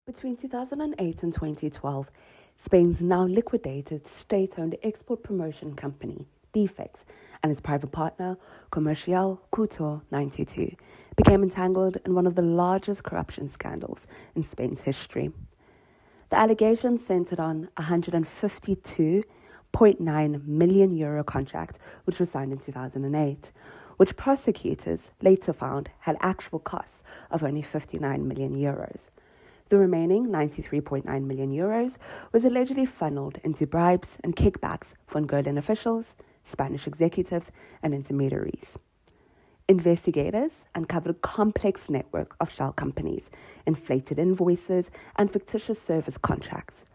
Between 2008 and 2012, Spain's now liquidated state-owned export promotion company, Defex, and its private partner, Comercial Cueto-92, became entangled in one of the largest corruption scandals in Spain's history. The allegations centered on a €152.9 million contract, which was signed in 2008, which prosecutors later found had actual costs of only €59 million. The remaining €93.9 million was allegedly funneled into bribes and kickbacks for Angolan officials, Spanish executives, and intermediaries. Investigators uncovered a complex network of shell companies, inflated invoices, and fictitious service contracts.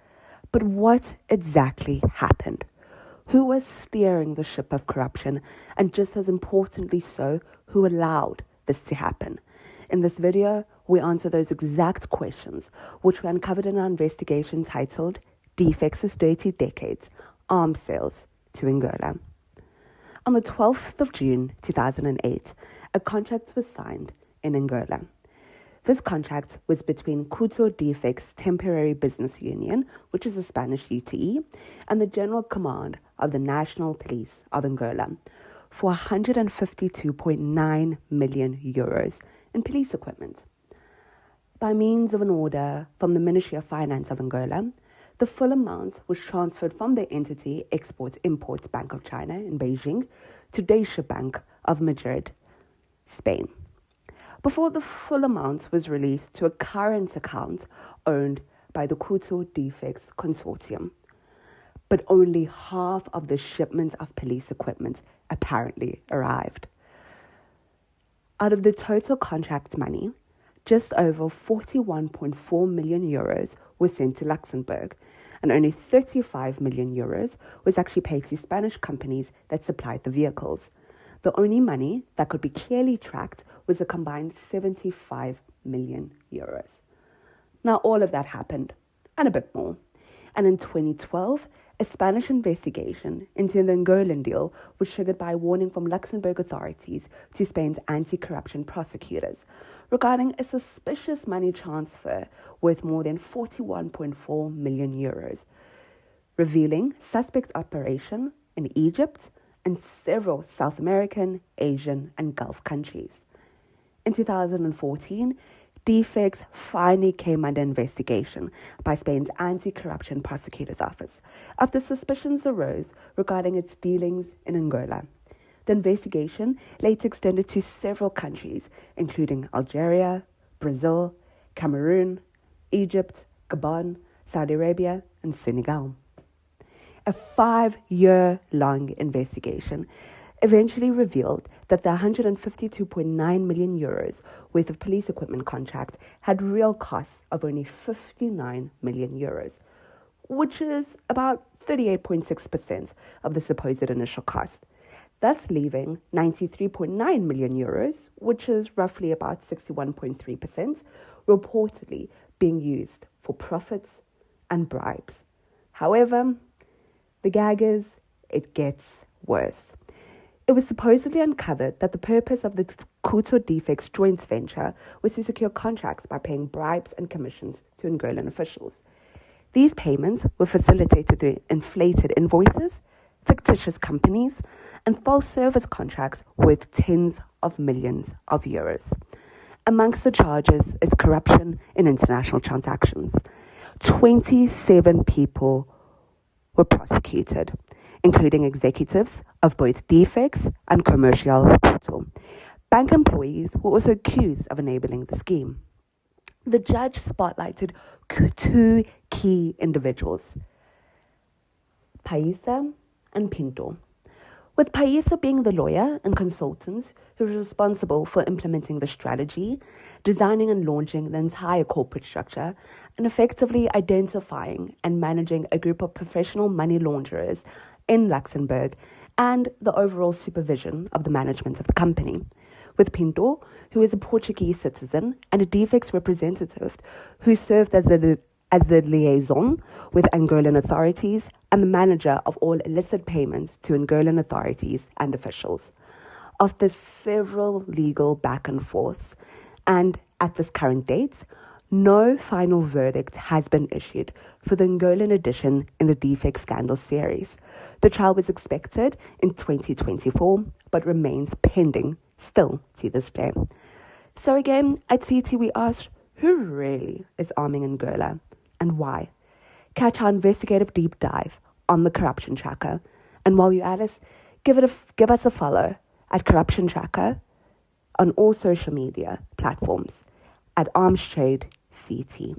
But what exactly happened? Who was steering the ship of corruption? And just as importantly so, who allowed this to happen? In this video, we answer those exact questions, which we uncovered in our investigation titled Defex's Dirty Decades, Arms Sales to Angola. On the 12th of June 2008, a contract was signed in Angola. This contract was between Cueto-Defex Temporary Business Union, which is a Spanish UTE, and the General Command of the National Police of Angola for €152.9 million in police equipment. By means of an order from the Ministry of Finance of Angola, the full amount was transferred from the entity Export-Import Bank of China in Beijing to Deutsche Bank of Madrid, Spain, before the full amount was released to a current account owned by the Cueto-Defex consortium. But only half of the shipment of police equipment apparently arrived. Out of the total contract money, just over €41.4 million was sent to Luxembourg, and only €35 million was actually paid to Spanish companies that supplied the vehicles. The only money that could be clearly tracked was a combined €75 million. Now, all of that happened, and a bit more. And in 2012, a Spanish investigation into the Angolan deal was triggered by a warning from Luxembourg authorities to Spain's anti-corruption prosecutors regarding a suspicious money transfer worth more than €41.4 million, revealing suspect operation in Egypt and several South American, Asian, and Gulf countries. In 2014, Defex finally came under investigation by Spain's Anti-Corruption Prosecutor's Office after suspicions arose regarding its dealings in Angola. The investigation later extended to several countries, including Algeria, Brazil, Cameroon, Egypt, Gabon, Saudi Arabia, and Senegal. A 5-year-long investigation eventually revealed that the €152.9 million worth of police equipment contract had real costs of only €59 million, which is about 38.6% of the supposed initial cost, thus leaving €93.9 million, which is roughly about 61.3%, reportedly being used for profits and bribes. However, the gag is, it gets worse. It was supposedly uncovered that the purpose of the Cueto-Defex joint venture was to secure contracts by paying bribes and commissions to Angolan officials. These payments were facilitated through inflated invoices, fictitious companies, and false service contracts worth tens of millions of euros. Amongst the charges is corruption in international transactions. 27 people were prosecuted, including executives of both Defex and Comercial Cueto. Bank employees were also accused of enabling the scheme. The judge spotlighted two key individuals, Paisa and Pinto, with Paisa being the lawyer and consultant who was responsible for implementing the strategy, designing and launching the entire corporate structure, and effectively identifying and managing a group of professional money launderers in Luxembourg and the overall supervision of the management of the company, with Pinto, who is a Portuguese citizen and a Defex representative who served as the liaison with Angolan authorities and the manager of all illicit payments to Angolan authorities and officials. After several legal back and forths, and at this current date, No final verdict has been issued for the Angolan edition in the Defex scandal series. The trial was expected in 2024, but remains pending still to this day. So again, at CT we asked, who really is arming Angola and why? Catch our investigative deep dive on the Corruption Tracker. And while you're at us, give us a follow at Corruption Tracker on all social media platforms at Arms Trade CT.